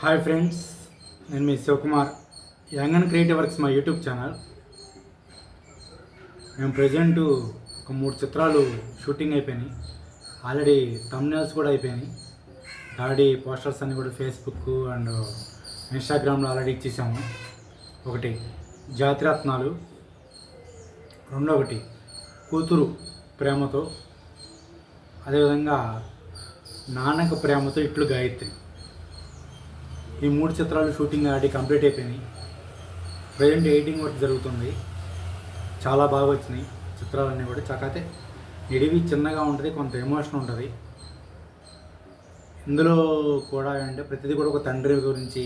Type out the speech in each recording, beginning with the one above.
Hi friends, నేను మీ Shivakumar. Young and creative works మా యూట్యూబ్ ఛానల్. మేము ప్రజెంటు ఒక 3 చిత్రాలు షూటింగ్ అయిపోయినాయి. ఆల్రెడీ థంబ్నెయిల్స్ కూడా అయిపోయినాయి. ఆల్రెడీ పోస్టర్స్ అన్నీ కూడా ఫేస్బుక్ అండ్ ఇన్స్టాగ్రామ్లో ఆల్రెడీ ఇచ్చేసాము. ఒకటి జాతిరత్నాలు, రెండొకటి కూతురు ప్రేమతో, అదేవిధంగా నాన్నక ప్రేమతో ఇట్లు గాయత్రి. ఈ 3 చిత్రాలు షూటింగ్ ఆల్రెడీ కంప్లీట్ అయిపోయినాయి. ప్రజెంట్ ఎడిటింగ్ వర్క్ జరుగుతుంది. చాలా బాగా వచ్చినాయి చిత్రాలన్నీ కూడా. చక్కతే నిడివి చిన్నగా ఉంటుంది, కొంత ఎమోషన్ ఉంటుంది ఇందులో కూడా. అంటే ప్రతిదీ కూడా ఒక తండ్రి గురించి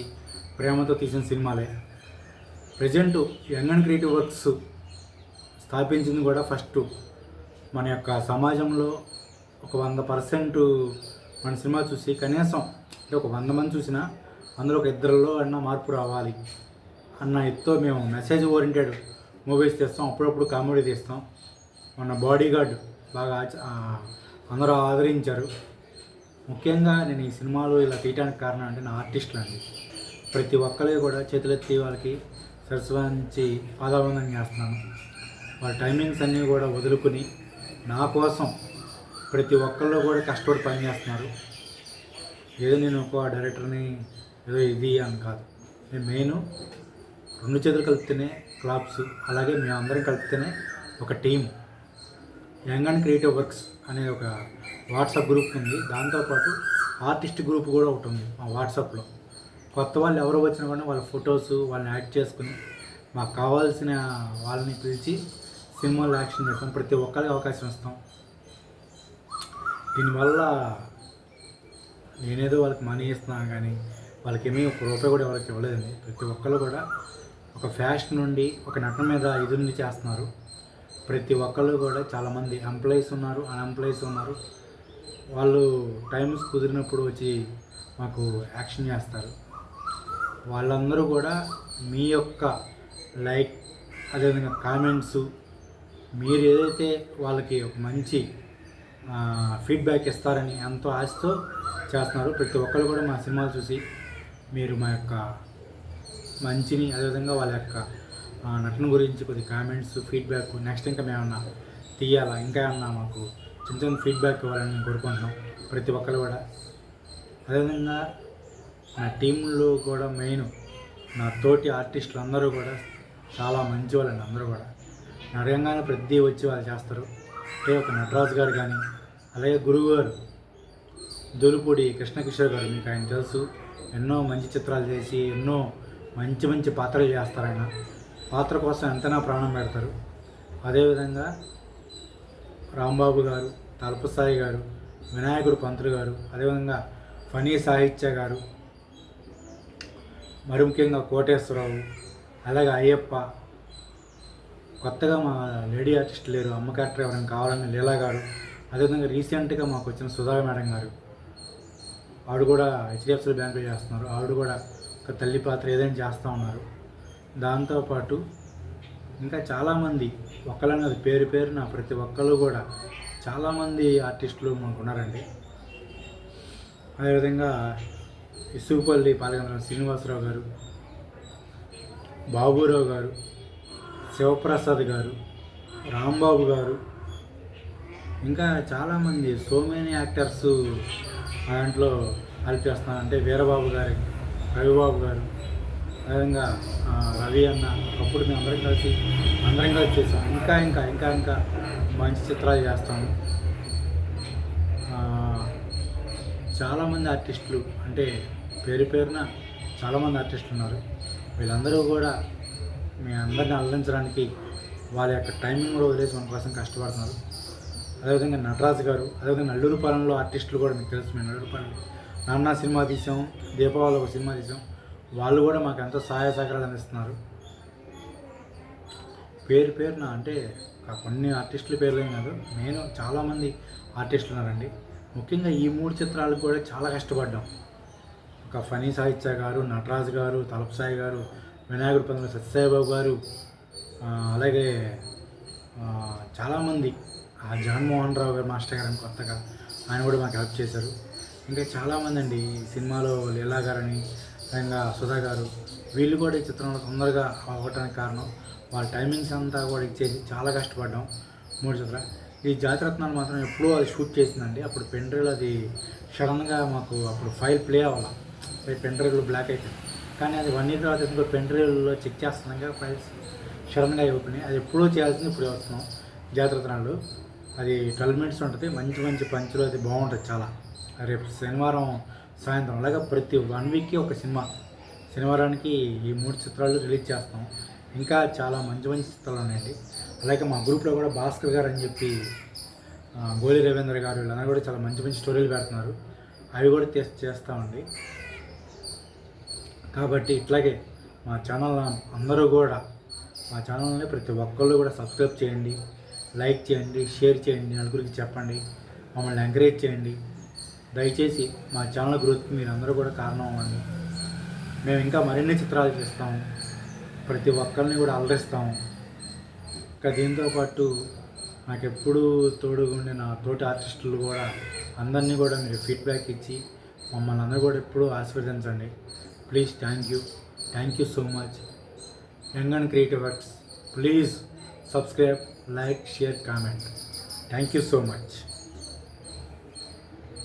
ప్రేమతో తీసిన సినిమాలే. Present young and creative works స్థాపించింది కూడా ఫస్ట్ మన యొక్క సమాజంలో ఒక 100% మన సినిమా చూసి కనీసం అంటే ఒక 100 మంది చూసినా అందులో ఒక 2లో అన్న మార్పు రావాలి అన్న ఎత్తో మేము మెసేజ్ ఓరియంటెడ్ మూవీస్ తీస్తాం. అప్పుడప్పుడు కామెడీ తీస్తాం. మన బాడీగార్డ్ బాగా అందరూ ఆదరించారు. ముఖ్యంగా నేను ఈ సినిమాలు ఇలా తీయడానికి కారణం అంటే నా ఆర్టిస్టులు అండి. ప్రతి ఒక్కరికి కూడా చేతులెత్తి వాళ్ళకి సరస్వంచి పాదాబంధం చేస్తున్నాను. వాళ్ళ టైమింగ్స్ అన్నీ కూడా వదులుకుని నా కోసం ప్రతి ఒక్కళ్ళు కూడా కష్టపడి పనిచేస్తున్నారు. ఏదో నేను ఒక డైరెక్టర్ని ఏదో ఇది అని కాదు. నేను మెయిన్ 2 చేతులు కలిపితేనే క్లాప్స్, అలాగే మేమందరం కలిపితేనే ఒక team. Young and creative works అనే ఒక వాట్సాప్ గ్రూప్ ఉంది. దాంతోపాటు ఆర్టిస్ట్ గ్రూప్ కూడా ఒకటి ఉంది మా వాట్సాప్లో. కొత్త వాళ్ళు ఎవరు వచ్చినా కూడా వాళ్ళ ఫొటోస్ వాళ్ళని యాడ్ చేసుకుని మాకు కావాల్సిన వాళ్ళని పిలిచి సినిమాలో యాక్షన్ చేస్తాం. ప్రతి ఒక్కరికి అవకాశం ఇస్తాం. దీనివల్ల నేనేదో వాళ్ళకి మనీ ఇస్తున్నాను కానీ వాళ్ళకి ఏమీ ఒక రూపాయి కూడా ఎవరికి ఇవ్వలేదండి. ప్రతి ఒక్కరు కూడా ఒక ఫ్యాషన్ నుండి ఒక నటన మీద ఇది చేస్తున్నారు. ప్రతి ఒక్కళ్ళు కూడా చాలామంది ఎంప్లాయీస్ ఉన్నారు, అన్ఎంప్లాయీస్ ఉన్నారు. వాళ్ళు టైమ్స్ కుదిరినప్పుడు వచ్చి మాకు యాక్షన్ చేస్తారు. వాళ్ళందరూ కూడా మీ యొక్క లైక్, అదేవిధంగా కామెంట్స్, మీరు ఏదైతే వాళ్ళకి ఒక మంచి ఫీడ్బ్యాక్ ఇస్తారని ఎంతో ఆశతో చేస్తున్నారు. ప్రతి ఒక్కరు కూడా మా సినిమాలు చూసి మీరు మా యొక్క మంచిని, అదేవిధంగా వాళ్ళ యొక్క నటన గురించి కొద్ది కామెంట్స్, ఫీడ్బ్యాక్, నెక్స్ట్ ఇంకా మేమన్నా తీయాలా, ఇంకా ఏమన్నా మాకు చిన్న చిన్న ఫీడ్బ్యాక్ ఇవ్వాలని మేము కోరుకుంటున్నాం ప్రతి ఒక్కరు కూడా. అదేవిధంగా నా టీంలో కూడా మెయిన్ నా తోటి ఆర్టిస్టులు అందరూ కూడా చాలా మంచి వాళ్ళండి. అందరూ కూడా అడగంగానే ప్రతి వచ్చి వాళ్ళు చేస్తారు. అంటే ఒక నటరాజు గారు కానీ, అలాగే గురువు గారు దొలుపూడి కృష్ణకిషోర్ గారు, మీకు ఆయన తెలుసు. ఎన్నో మంచి చిత్రాలు చేసి ఎన్నో మంచి మంచి పాత్రలు చేస్తారు. ఆయన పాత్ర కోసం ఎంతైనా ప్రాణం పెడతారు. అదేవిధంగా రాంబాబు గారు, తలపసాయి గారు, వినాయకుడు పంతులు గారు, అదేవిధంగా ఫనీ సాహిత్య గారు, మరి ముఖ్యంగా కోటేశ్వరరావు, అలాగే అయ్యప్ప. కొత్తగా మా లేడీ ఆర్టిస్ట్ లేరు, అమ్మ క్యారెక్టర్ ఎవరైనా కావాలని లీలా గారు, అదేవిధంగా రీసెంట్గా మాకు వచ్చిన సుధా మేడం గారు, ఆవిడ కూడా హెచ్డిఎఫ్సి బ్యాంకులో చేస్తున్నారు. ఆవిడ కూడా ఒక తల్లి పాత్ర ఏదైనా చేస్తూ ఉన్నారు. దాంతోపాటు ఇంకా చాలామంది ఒక్కళ్ళని అది పేరు పేరున ప్రతి ఒక్కళ్ళు కూడా చాలామంది ఆర్టిస్టులు మనకు ఉన్నారండి. అదేవిధంగా ఇసుగుపల్లి పాలగంధరం శ్రీనివాసరావు గారు, బాబురావు గారు, శివప్రసాద్ గారు, రాంబాబు గారు, ఇంకా చాలామంది సో మెనీ యాక్టర్స్ దాంట్లో హెల్ప్ చేస్తున్నారంటే వీరబాబు గారు, రవిబాబు గారు, అదేవిధంగా రవి అన్న. ఒకప్పుడు మేము అందరం కలిసి చేస్తాం. ఇంకా ఇంకా ఇంకా ఇంకా మంచి చిత్రాలు చేస్తాము. చాలామంది ఆర్టిస్టులు అంటే పేరు పేరున చాలామంది ఆర్టిస్టులు ఉన్నారు. వీళ్ళందరూ కూడా మీ అందరిని అలరించడానికి వాళ్ళ యొక్క టైమింగ్ కూడా వదిలేసి మన కోసం కష్టపడుతున్నారు. అదేవిధంగా నటరాజు గారు, అదేవిధంగా నల్లూరుపాలెంలో ఆర్టిస్టులు కూడా మీకు తెలుసు. మేము నల్లూరుపాలెం నాన్న సినిమా తీసాం, దీపావళి ఒక సినిమా తీసాం. వాళ్ళు కూడా మాకు ఎంతో సహాయ సహకారాలు అందిస్తున్నారు. పేరు పేరున అంటే కొన్ని ఆర్టిస్టుల పేర్లేం కాదు, నేను చాలామంది ఆర్టిస్టులు ఉన్నారండి. ముఖ్యంగా ఈ 3 చిత్రాలు కూడా చాలా కష్టపడ్డాం. ఒక ఫనీ సాహిత్య గారు, నటరాజు గారు, తలపసాయి గారు, వినాయకుడు పంతులు సత్యసాయిబాబు గారు, అలాగే చాలామంది జగన్మోహన్ రావు గారు మాస్టర్ గారు అని కొత్తగా ఆయన కూడా మాకు హెల్ప్ చేశారు. ఇంకా చాలామంది అండి సినిమాలో లీలా గారని, ఇంకా సుధా గారు వీళ్ళు కూడా ఈ చిత్రంలో తొందరగా అవ్వటానికి కారణం వాళ్ళ టైమింగ్స్ అంతా కూడా ఇచ్చేసి చాలా కష్టపడ్డాం 3 చిత్రాలు. ఈ జాతిరత్నాలు మాత్రం ఎప్పుడూ అది షూట్ చేసిందండి. అప్పుడు పెన్డ్రైవ్ అది సడన్గా మాకు అప్పుడు ఫైల్ ప్లే అవ్వాలి, పెన్డ్రైవ్లో బ్లాక్ అయిపోయింది. కానీ అది 1 ఇయర్ తర్వాత ఎందుకో పెన్డ్రైవ్లో చెక్ చేస్తున్నాగా ఫైల్స్ సడన్గా అయిపోయినాయి. అది ఎప్పుడూ చేయాల్సింది ఇప్పుడు వస్తున్నాం. జాతిరత్నాలు అది 12 మినిట్స్ ఉంటుంది, మంచి మంచి పంచులు, అది బాగుంటుంది చాలా. రేపు శనివారం సాయంత్రం అలాగే ప్రతి 1 వీక్కి ఒక సినిమా, శనివారానికి ఈ 3 చిత్రాలు రిలీజ్ చేస్తాం. ఇంకా చాలా మంచి మంచి చిత్రాలు ఉన్నాయండి. అలాగే మా గ్రూప్లో కూడా భాస్కర్ గారు అని చెప్పి గోలి రవీంద్ర గారు వీళ్ళందరూ కూడా చాలా మంచి మంచి స్టోరీలు పెడుతున్నారు. అవి కూడా చేస్తామండి. కాబట్టి ఇట్లాగే మా ఛానల్ అందరూ కూడా మా ఛానల్ని ప్రతి ఒక్కళ్ళు కూడా సబ్స్క్రైబ్ చేయండి, లైక్ చేయండి, షేర్ చేయండి, నలుగురికి చెప్పండి, మమ్మల్ని ఎంకరేజ్ చేయండి. దయచేసి మా ఛానల్ గ్రోత్కి మీరు అందరూ కూడా కారణం అవ్వండి. మేము ఇంకా మరిన్ని చిత్రాలు చేస్తాము, ప్రతి ఒక్కరిని కూడా అలరిస్తాము. ఇంకా దీంతోపాటు నాకు ఎప్పుడూ తోడుగా ఉండే నా తోటి ఆర్టిస్టులు కూడా అందరినీ కూడా మీరు ఫీడ్బ్యాక్ ఇచ్చి మమ్మల్ని అందరూ కూడా ఎప్పుడూ ఆశీర్వదించండి. Please, thank you so much. Young and creative works, please subscribe, like, share, comment. Thank you so much.